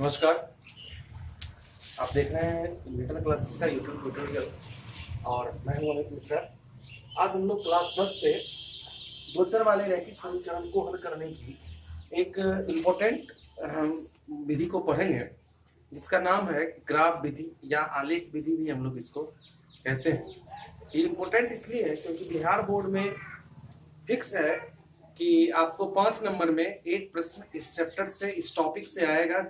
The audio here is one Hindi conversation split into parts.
नमस्कार। आप देख रहे हैं लिटिल क्लासेस का यूट्यूब ट्यूटोरियल और मैं हूं अमित मिश्रा। आज हम लोग क्लास 10 से गोचर वाले रैखिक समीकरण को हल करने की एक इम्पोर्टेंट विधि को पढ़ेंगे जिसका नाम है ग्राफ विधि या आलेख विधि भी हम लोग इसको कहते हैं। ये इम्पोर्टेंट इसलिए है क्योंकि बिहार बोर्ड में फिक्स है कि आपको 5 नंबर में एक प्रश्न इस चैप्टर से, इस टॉपिक से आएगा।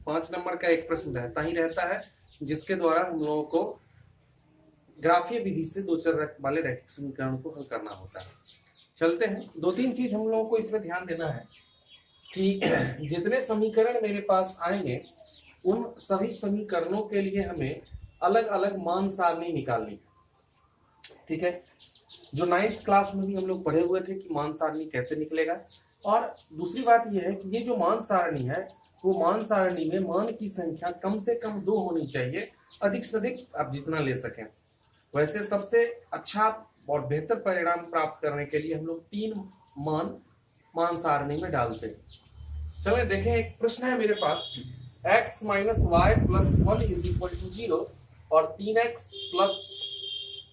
5 नंबर का एक प्रश्न रहता ही रहता है जिसके द्वारा हम लोगों को ग्राफीय विधि से दो चर वाले रैखिक समीकरण को हल करना होता है। चलते हैं। 2-3 चीज हम लोगों को इसमें ध्यान देना है कि जितने समीकरण मेरे पास आएंगे उन सभी समीकरणों के लिए हमें अलग अलग मान सारणी निकालनी है। ठीक है, जो 9th क्लास में भी हम लोग पढ़े हुए थे कि मान सारणी कैसे निकलेगा। और दूसरी बात यह है कि ये जो मान सारणी है वो मान सारणी में मान की संख्या कम से कम 2 होनी चाहिए, अधिक से अधिक आप जितना ले सकें। वैसे सबसे अच्छा और बेहतर परिणाम प्राप्त करने के लिए हम लोग 3 मान सारणी में डालते हैं। चलिए देखें, एक प्रश्न है मेरे पास, x - y + 1 = 0 और 3x +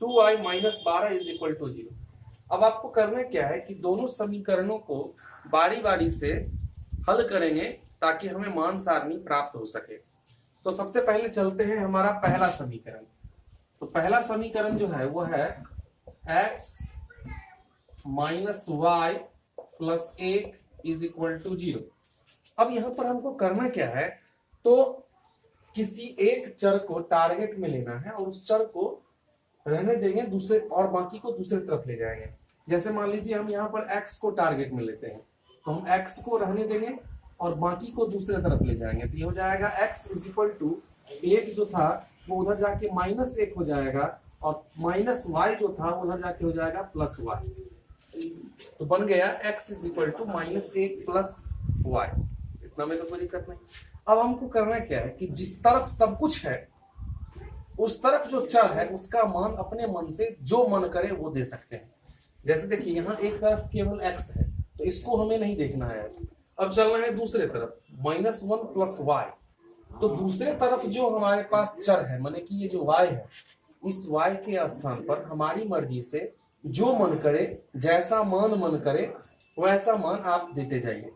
2y - 12 = 0। अब आपको करना क्या है कि दोनों समीकरणों को बारी बारी से हल करेंगे ताकि हमें मान सारणी प्राप्त हो सके। तो सबसे पहले चलते हैं हमारा पहला समीकरण। तो पहला समीकरण जो है वो है x - y + 1 = 0। अब यहाँ पर हमको करना क्या है, तो किसी एक चर को टारगेट में लेना है और उस चर को रहने देंगे दूसरे और बाकी को दूसरे तरफ ले जाएंगे। जैसे मान लीजिए हम यहाँ पर x को टारगेट में लेते हैं तो हम x को रहने देंगे और बाकी को दूसरे तरफ ले जाएंगे। तो ये हो जाएगा x = 1 जो था वो उधर जाके -1 हो जाएगा और -y जो था उधर जाके हो जाएगा +y। तो बन गया x = -1 + y। इतना में तो कोई दिक्कत नहीं। अब हमको करना क्या है कि जिस तरफ सब कुछ है उस तरफ जो चर है उसका मान अपने मन से जो मन करे वो दे सकते हैं। जैसे देखिए यहाँ एक तरफ केवल x है तो इसको हमें नहीं देखना है। अब चलना है दूसरे तरफ -1 + y। तो दूसरे तरफ जो हमारे पास चर है माने कि ये जो y है, इस y के स्थान पर हमारी मर्जी से जो मन करे, जैसा मान मन करे वैसा मान आप देते जाइए।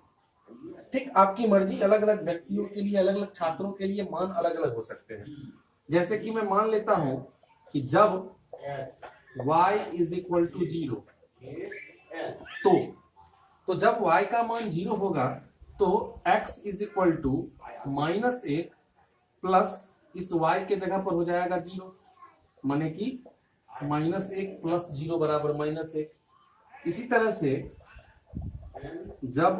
ठीक, आपकी मर्जी। अलग अलग व्यक्तियों के लिए, अलग अलग छात्रों के लिए मान अलग अलग हो सकते हैं। जैसे कि मैं मान लेता हूं कि जब y = 0 तो जब y का मान 0 होगा तो x = -1 प्लस इस y के जगह पर हो जाएगा 0, माने कि -1 + 0 = -1। इसी तरह से जब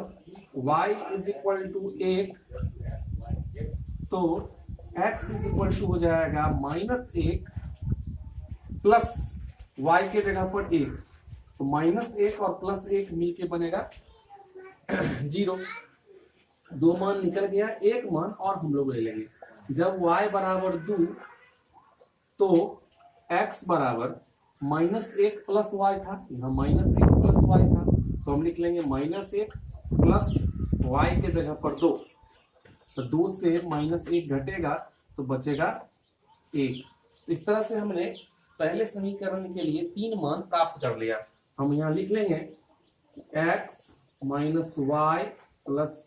y = 1 तो x = हो जाएगा -1 प्लस y के जगह पर 1। तो -1 और +1 मिलके बनेगा 0। 2 मान निकल गया, एक मान और हम लोग ले लेंगे। जब y = 2 तो x = -1 + y था, यहाँ -1 + y था तो हम लिख लेंगे -1 प्लस y के जगह पर 2। तो 2 से -1 घटेगा तो बचेगा 1। तो इस तरह से हमने पहले समीकरण के लिए 3 मान प्राप्त कर लिया। हम यहाँ लिख लेंगे x - y +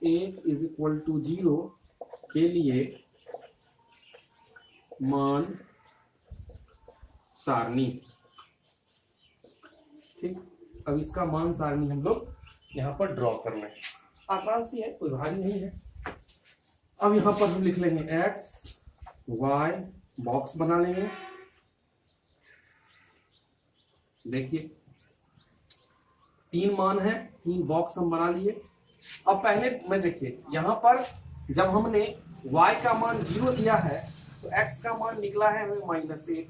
1 = 0 के लिए मान सारणी। ठीक, अब इसका मान सारणी हम लोग यहाँ पर ड्रॉ कर लें। आसान सी है, कोई भारी नहीं है। अब यहाँ पर हम लिख लेंगे x y, बॉक्स बना लेंगे। देखिए 3 मान है, 3 बॉक्स हम बना लिए। अब पहले मैं देखिए यहाँ पर जब हमने y का मान 0 दिया है तो x का मान निकला है हमें -1।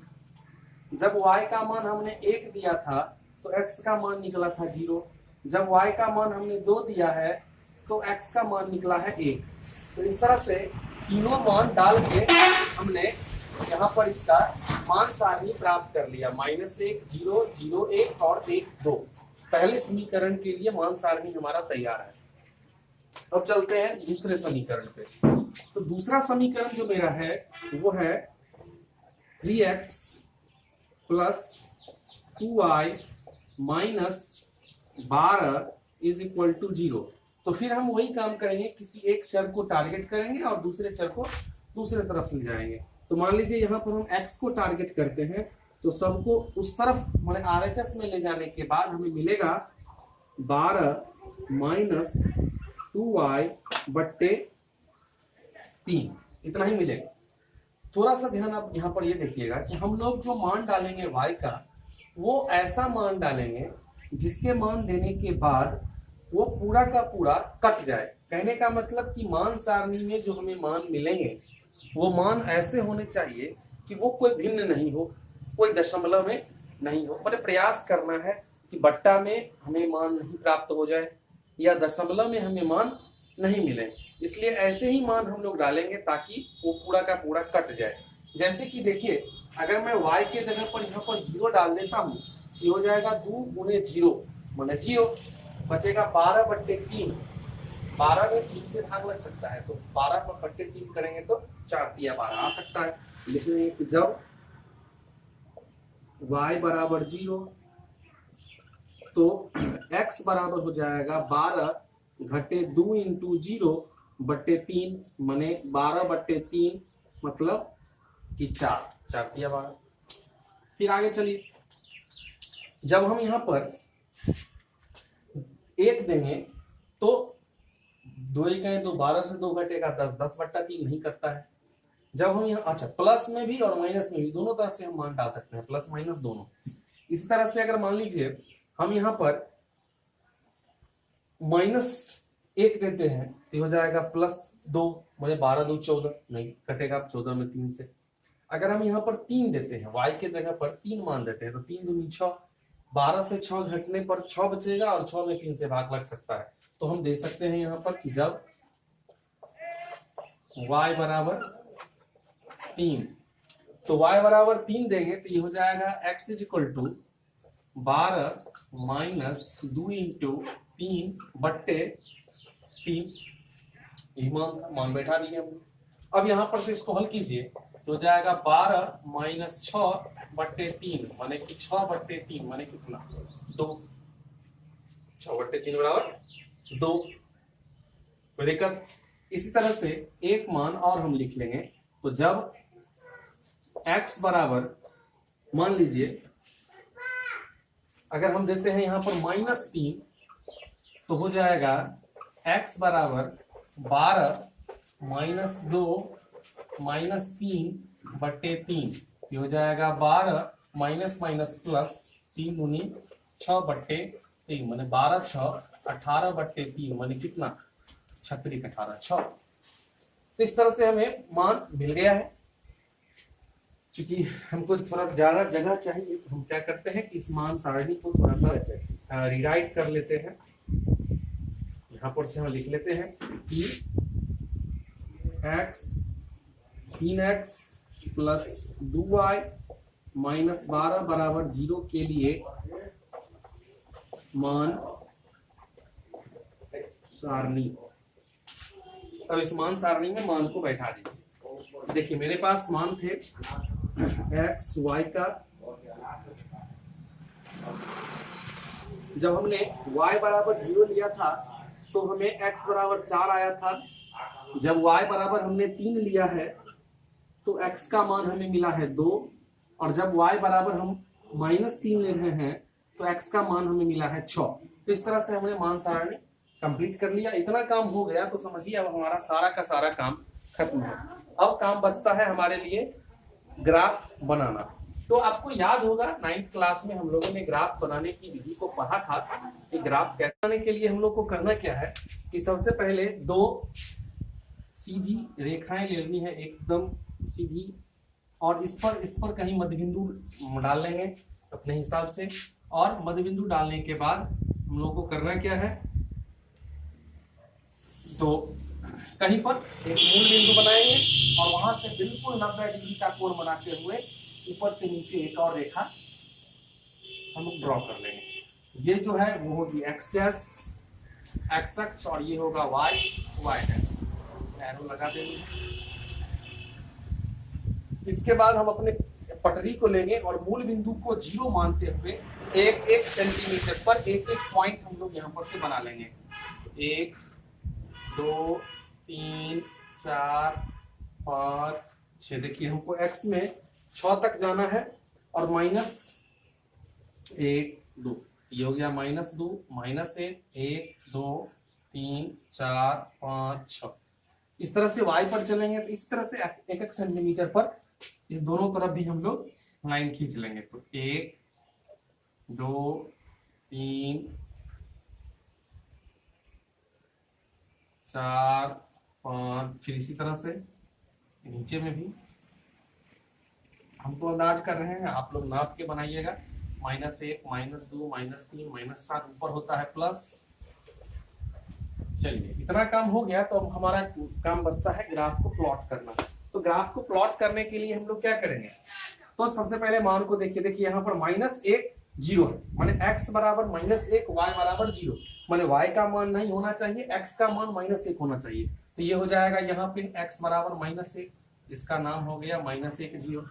जब y का मान हमने 1 दिया था तो x का मान निकला था 0। जब y का मान हमने 2 दिया है तो x का मान निकला है 1। तो इस तरह से तीनों मान डाल के हमने यहाँ पर इसका मान सारणी प्राप्त कर लिया। -1 0 0 1 और 1 2। पहले समीकरण के लिए मान सारणी हमारा तैयार है। अब चलते हैं दूसरे समीकरण पे। तो दूसरा समीकरण जो मेरा है वो है 3x plus 2y minus 12 is equal to 0। तो फिर हम वही काम करेंगे, किसी एक चर को टारगेट करेंगे और दूसरे चर को दूसरे तरफ ले जाएंगे। तो मान लीजिए यहाँ पर हम x को टारगेट करते हैं, तो सबको उस तरफ माने RHS में ले जाने के बाद हमें मिलेगा 12 माइनस 2y बट्टे 3, इतना ही मिलेगा। थोड़ा सा ध्यान आप यहाँ पर ये देखिएगा कि हम लोग जो मान डालेंगे y का, वो ऐसा मान डालेंगे जिसके मान देने के बाद वो पूरा का पूरा कट जाए। कहने का मतलब कि मान सारणी में जो हमें मान मिलेंगे वो मान ऐसे होने चाहिए कि वो कोई भिन्न नहीं हो, कोई दशमलव में नहीं हो। मतलब प्रयास करना है कि बट्टा में हमें मान नहीं प्राप्त हो जाए या दशमलव में हमें मान नहीं मिले। इसलिए ऐसे ही मान हम लोग डालेंगे ताकि वो पूरा का पूरा कट जाए। जैसे कि देखिए, अगर मैं y के जगह पर यहाँ पर 0 डाल देता हूँ, ये हो जाएगा 2 गुणे 0 माने 0, बचेगा 12 बट्टे 3। 12 में 3 से भाग लग सकता है, तो 12 पर बट्टे 3 करेंगे तो 4 तिया 12 आ सकता है। लिखेंगे कि जब y बराबर 0 तो x बराबर हो जाएगा 12 घटे 2 इंटू 0 बट्टे 3 माने 12 बट्टे 3 मतलब कि 4 तिया 12। फिर आगे चलिए, जब हम यहाँ पर 1 देंगे तो 2 कहें तो 12 से 2 घटेगा 10, 10 बट्टा 3 नहीं करता है। जब हम यहाँ अच्छा प्लस में भी और माइनस में भी दोनों तरह से हम मान डाल सकते हैं, प्लस माइनस दोनों। इसी तरह से अगर मान लीजिए हम यहाँ पर -1 देते हैं तो हो जाएगा +2, मुझे 12 2 14 नहीं कटेगा 14 में 3 से। अगर हम यहाँ पर 3 देते हैं, y के जगह पर 3 मान देते हैं तो 3 दूनी 6, 12 से 6 घटने पर 6 बचेगा और 6 में 3 से भाग लग सकता है। तो हम दे सकते हैं यहाँ पर कि जब y बराबर 3, तो y बराबर 3 देंगे तो ये हो जाएगा x is equal to 12 minus 2 into 3 बट्टे 3। यही मान बैठा दिए हमने। अब यहाँ पर से इसको हल कीजिए तो हो जाएगा 12 माइनस 6 बट्टे 3 माने कि 6 बट्टे 3 माने कितना 2। 6 बट्टे 3 बराबर 2। कोई दिक्कत? इसी तरह से एक मान और हम लिख लेंगे। तो जब x बराबर मान लीजिए अगर हम देते हैं यहाँ पर -3 तो हो जाएगा x बराबर 12 माइनस 2 माइनस 3 बट्टे 3। ये हो जाएगा 12 माइनस माइनस प्लस 3 दूनी 6 बट्टे 3 माने 12 6 18 बट्टे 3 माने कितना 36 18 6। तो इस तरह से हमें मान मिल गया है। चूंकि हमको थोड़ा ज्यादा जगह चाहिए तो हम क्या करते हैं कि इस मान सारणी को थोड़ा सा रिराइट कर लेते हैं। यहाँ पर से हम लिख लेते हैं कि x 3x plus 2y minus 12 बराबर 0 के लिए मान सारणी। अब इस मान सारणी में मान को बैठा दीजिए। देखिए मेरे पास मान थे x y का, जब हमने y बराबर 0 लिया था तो हमें x बराबर 4 आया था। जब y बराबर हमने 3 लिया है तो x का मान हमें मिला है 2, और जब y बराबर हम -3 ले रहे हैं तो x का मान हमें मिला है 6। तो इस तरह से हमने मान सारणी कंप्लीट कर लिया। इतना काम हो गया तो समझिए अब हमारा सारा का सारा काम खत्म है। अब काम बचता है हमारे लिए ग्राफ बनाना। तो आपको याद होगा 9th क्लास में हम लोगों ने ग्राफ बनाने की विधि को पढ़ा था कि ग्राफ कैसे बनाने के लिए हम लोग को करना क्या है कि सबसे पहले 2 सीधी रेखाएं लेनी है, एकदम सीधी, और इस पर कहीं मध्य बिंदु डाल लेंगे अपने हिसाब से। और मध्य बिंदु डालने के बाद हम लोग को करना क्या है, तो कहीं पर एक मूल बिंदु बनाएंगे और वहां से बिल्कुल 90 डिग्री का कोण बनाते हुए ऊपर से नीचे एक और रेखा हम लोग ड्रॉ कर लेंगे। ये जो है वो होगी x डैश एक्स अक्ष और ये होगा वाई डैश, एरो लगा देंगे। इसके बाद हम अपने पटरी को लेंगे और मूल बिंदु को 0 मानते हुए एक एक सेंटीमीटर पर एक एक पॉइंट हम लोग यहाँ पर से बना लेंगे। 1 2 3 4 5 6। देखिए हमको x में 6 तक जाना है और -1 2, ये हो गया -2 -1 1 2 3 4 5 6। इस तरह से y पर चलेंगे तो इस तरह से एक एक सेंटीमीटर पर इस दोनों तरफ भी हम लोग लाइन खींच लेंगे। तो 1 2 3 4 5, फिर इसी तरह से नीचे में भी हम तो अंदाज कर रहे हैं, आप लोग नाप के बनाइएगा। -1 -2 -3 -7 ऊपर होता है प्लस। चलिए इतना काम हो गया तो अब हमारा काम बचता है ग्राफ को प्लॉट करना। तो ग्राफ को प्लॉट करने के लिए हम लोग क्या करेंगे, तो सबसे पहले मान को देखिए। देखिए यहाँ पर -1 0 है, माने x बराबर -1 y बराबर 0, माने y का मान नहीं होना चाहिए, x का मान -1 होना चाहिए। तो ये हो जाएगा यहाँ पे x बराबर -1, इसका नाम हो गया -1 0।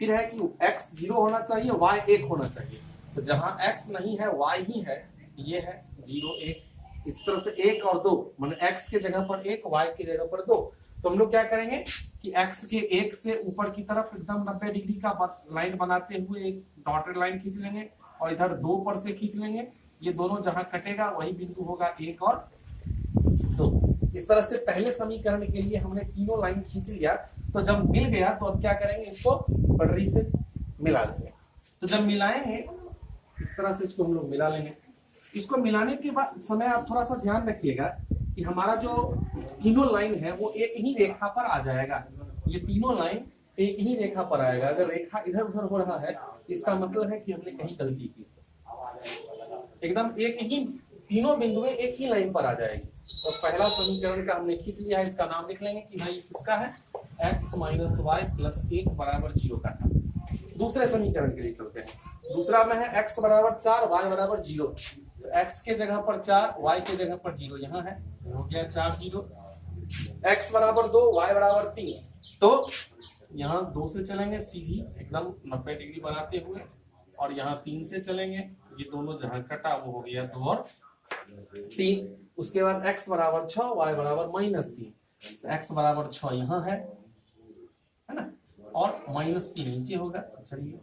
फिर है कि x 0 होना चाहिए, y 1 होना चाहिए। तो जहाँ x नहीं है y ही है, ये है 0 1। इस तरह से 1 और 2, माने x के जगह पर 1 y के जगह पर 2। तो हम लोग क्या करेंगे कि x के 1 से ऊपर की तरफ एकदम 90 डिग्री का लाइन बनाते हुए एक डॉटेड लाइन खींच लेंगे और इधर 2 पर से खींच लेंगे। ये दोनों जहां कटेगा वही बिंदु होगा 1 और 2। इस तरह से पहले समीकरण के लिए हमने तीनों लाइन खींच लिया। तो जब मिल गया तो अब क्या करेंगे, इसको पटरी से मिला लेंगे। तो जब मिलाएंगे इस तरह से इसको हम लोग मिला लेंगे। इसको मिलाने के बाद समय आप थोड़ा सा ध्यान रखिएगा कि हमारा जो तीनों लाइन है वो एक ही रेखा पर आ जाएगा। ये तीनों लाइन एक ही रेखा पर आएगा। अगर रेखा इधर उधर हो रहा है इसका मतलब है कि हमने कहीं गलती की। एकदम एक ही तीनों बिंदुएं एक ही लाइन पर आ जाएगी। तो पहला समीकरण का हमने खींच लिया है, इसका नाम लिख लेंगे कि भाई किसका है, x - y + 1 बराबर 0 का था। दूसरे समीकरण के लिए चलते हैं। दूसरा में है x बराबर 4 y बराबर 0। x के जगह पर 4, y के जगह पर 0 यहाँ है, हो गया 4 0। x बराबर 2 y बराबर 3। तो यहाँ 2 से चलेंगे सीधी एकदम 90 डिग्री बनाते हुए, और यहाँ 3 से चलेंगे, ये दोनों जहाँ कटा वो हो गया 2 और 3। उसके बाद x बराबर 6 y बराबर -3। x बराबर 6 यहाँ है ना, और -3 नीचे होगा। चलिए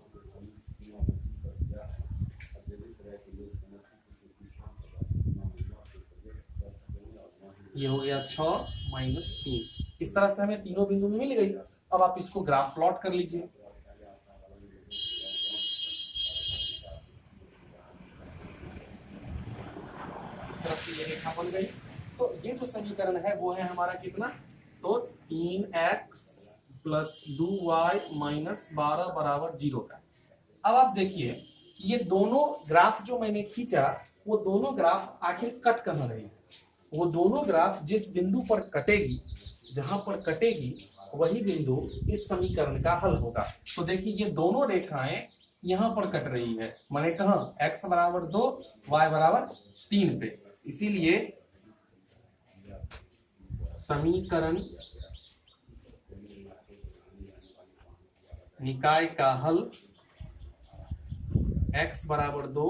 ये हो गया 6 -3। इस तरह से हमें तीनों बिंदु में मिल गई। अब आप इसको ग्राफ प्लॉट कर लीजिए। इस तरह से ये रेखा बन गई। तो ये जो समीकरण है वो है हमारा कितना, तो 3x + 2y - 12 बराबर 0 का। अब आप देखिए कि ये दोनों ग्राफ जो मैंने खींचा वो दोनों ग्राफ आखिर कट कहाँ रही है। वो दोनों ग्राफ जिस बिंदु पर कटेगी, जहां पर कटेगी वही बिंदु इस समीकरण का हल होगा। तो देखिए ये दोनों रेखाएं यहां पर कट रही है, माने कहां, x बराबर 2 y बराबर 3 पे। इसीलिए समीकरण निकाय का हल x बराबर 2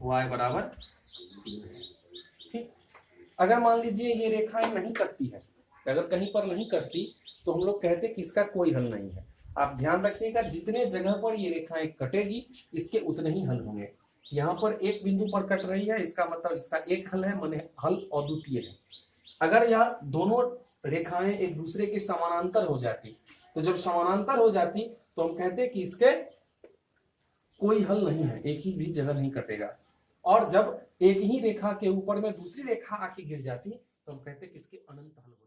y बराबर 3 है। ठीक, अगर मान लीजिए ये रेखाएं नहीं कटती है, अगर कहीं पर नहीं कटती तो हम लोग कहते कि इसका कोई हल नहीं है। आप ध्यान रखिएगा जितने जगह पर ये रेखाएं कटेगी इसके उतने ही हल होंगे। यहाँ पर एक बिंदु पर कट रही है, इसका मतलब इसका एक हल है, माने हल अद्वितीय है। अगर यह दोनों रेखाएं एक दूसरे के समानांतर हो जाती, तो जब समानांतर हो जाती तो हम कहते कि इसके कोई हल नहीं है, एक ही भी जगह नहीं कटेगा। और जब एक ही रेखा के ऊपर में दूसरी रेखा आके गिर जाती तो हम कहते कि इसके अनंत हल हो।